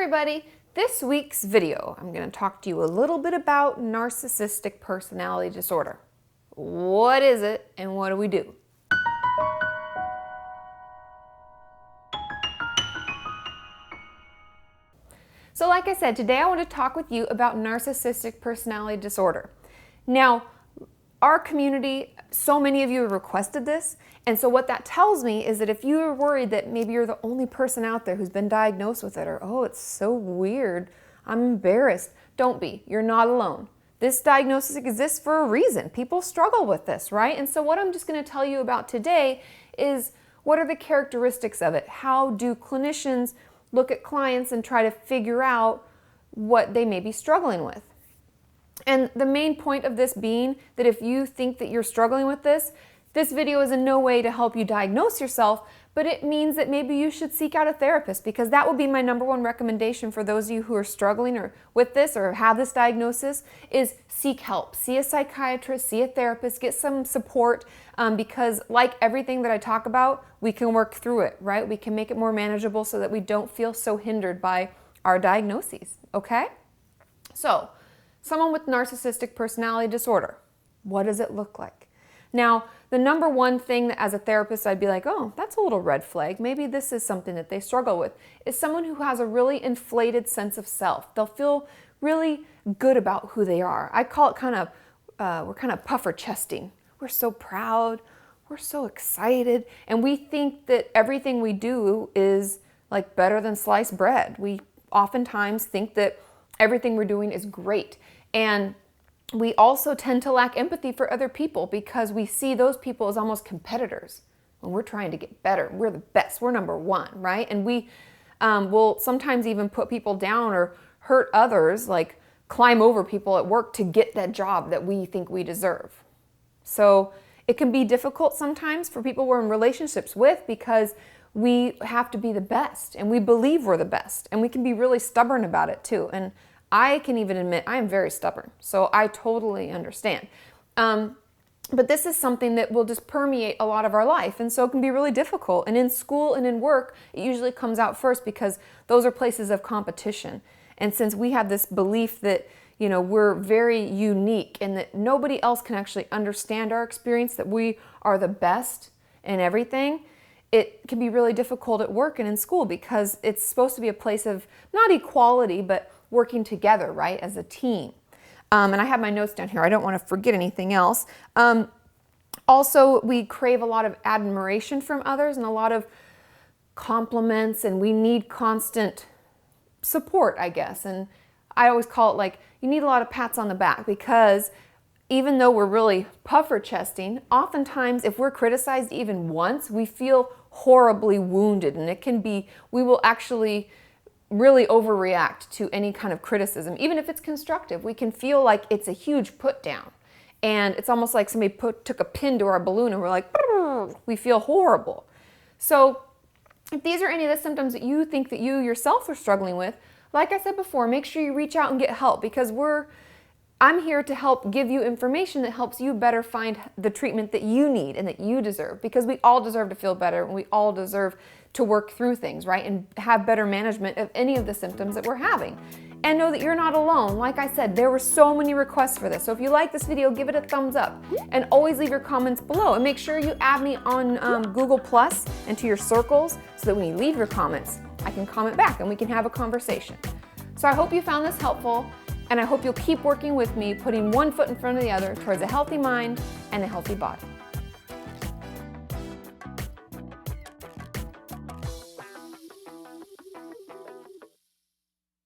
everybody! This week's video, I'm going to talk to you a little bit about narcissistic personality disorder. What is it and what do we do? So like I said, today I want to talk with you about narcissistic personality disorder. Now, our community, so many of you have requested this, and so what that tells me is that if you're worried that maybe you're the only person out there who's been diagnosed with it, or oh, it's so weird, I'm embarrassed, don't be. You're not alone. This diagnosis exists for a reason. People struggle with this, right? And so what I'm just going to tell you about today is what are the characteristics of it? How do clinicians look at clients and try to figure out what they may be struggling with? And the main point of this being that if you think that you're struggling with this video is in no way to help you diagnose yourself, but it means that maybe you should seek out a therapist, because that would be my number one recommendation for those of you who are struggling or with this or have this diagnosis is seek help. See a psychiatrist, see a therapist, get some support, because like everything that I talk about, we can work through it, right? We can make it more manageable so that we don't feel so hindered by our diagnoses, okay? So, someone with narcissistic personality disorder, what does it look like? Now, the number one thing that as a therapist I'd be like, oh, that's a little red flag, maybe this is something that they struggle with, is someone who has a really inflated sense of self. They'll feel really good about who they are. I call it we're kind of puffer chesting. We're so proud, we're so excited, and we think that everything we do is like better than sliced bread. We oftentimes think that everything we're doing is great. And we also tend to lack empathy for other people because we see those people as almost competitors when we're trying to get better. We're the best. We're number one, right? And we will sometimes even put people down or hurt others, like climb over people at work to get that job that we think we deserve. So it can be difficult sometimes for people we're in relationships with because we have to be the best and we believe we're the best, and we can be really stubborn about it too. And I can even admit I am very stubborn, so I totally understand. But this is something that will just permeate a lot of our life, and so it can be really difficult. And in school and in work, it usually comes out first because those are places of competition. And since we have this belief that, you know, we're very unique and that nobody else can actually understand our experience, that we are the best in everything, it can be really difficult at work and in school because it's supposed to be a place of not equality, but working together, right, as a team. And I have my notes down here. I don't want to forget anything else. Also, we crave a lot of admiration from others and a lot of compliments, and we need constant support, I guess. And I always call it like you need a lot of pats on the back, because even though we're really puffer chesting, oftentimes if we're criticized even once, we feel horribly wounded, and it can be, we will actually really overreact to any kind of criticism. Even if it's constructive, we can feel like it's a huge put down. And it's almost like somebody took a pin to our balloon and we're like, we feel horrible. So if these are any of the symptoms that you think that you yourself are struggling with, like I said before, make sure you reach out and get help, because I'm here to help give you information that helps you better find the treatment that you need and that you deserve, because we all deserve to feel better and we all deserve to work through things, right? And have better management of any of the symptoms that we're having. And know that you're not alone. Like I said, there were so many requests for this. So if you like this video, give it a thumbs up and always leave your comments below. And make sure you add me on Google Plus and to your circles so that when you leave your comments, I can comment back and we can have a conversation. So I hope you found this helpful, and I hope you'll keep working with me, putting one foot in front of the other towards a healthy mind and a healthy body.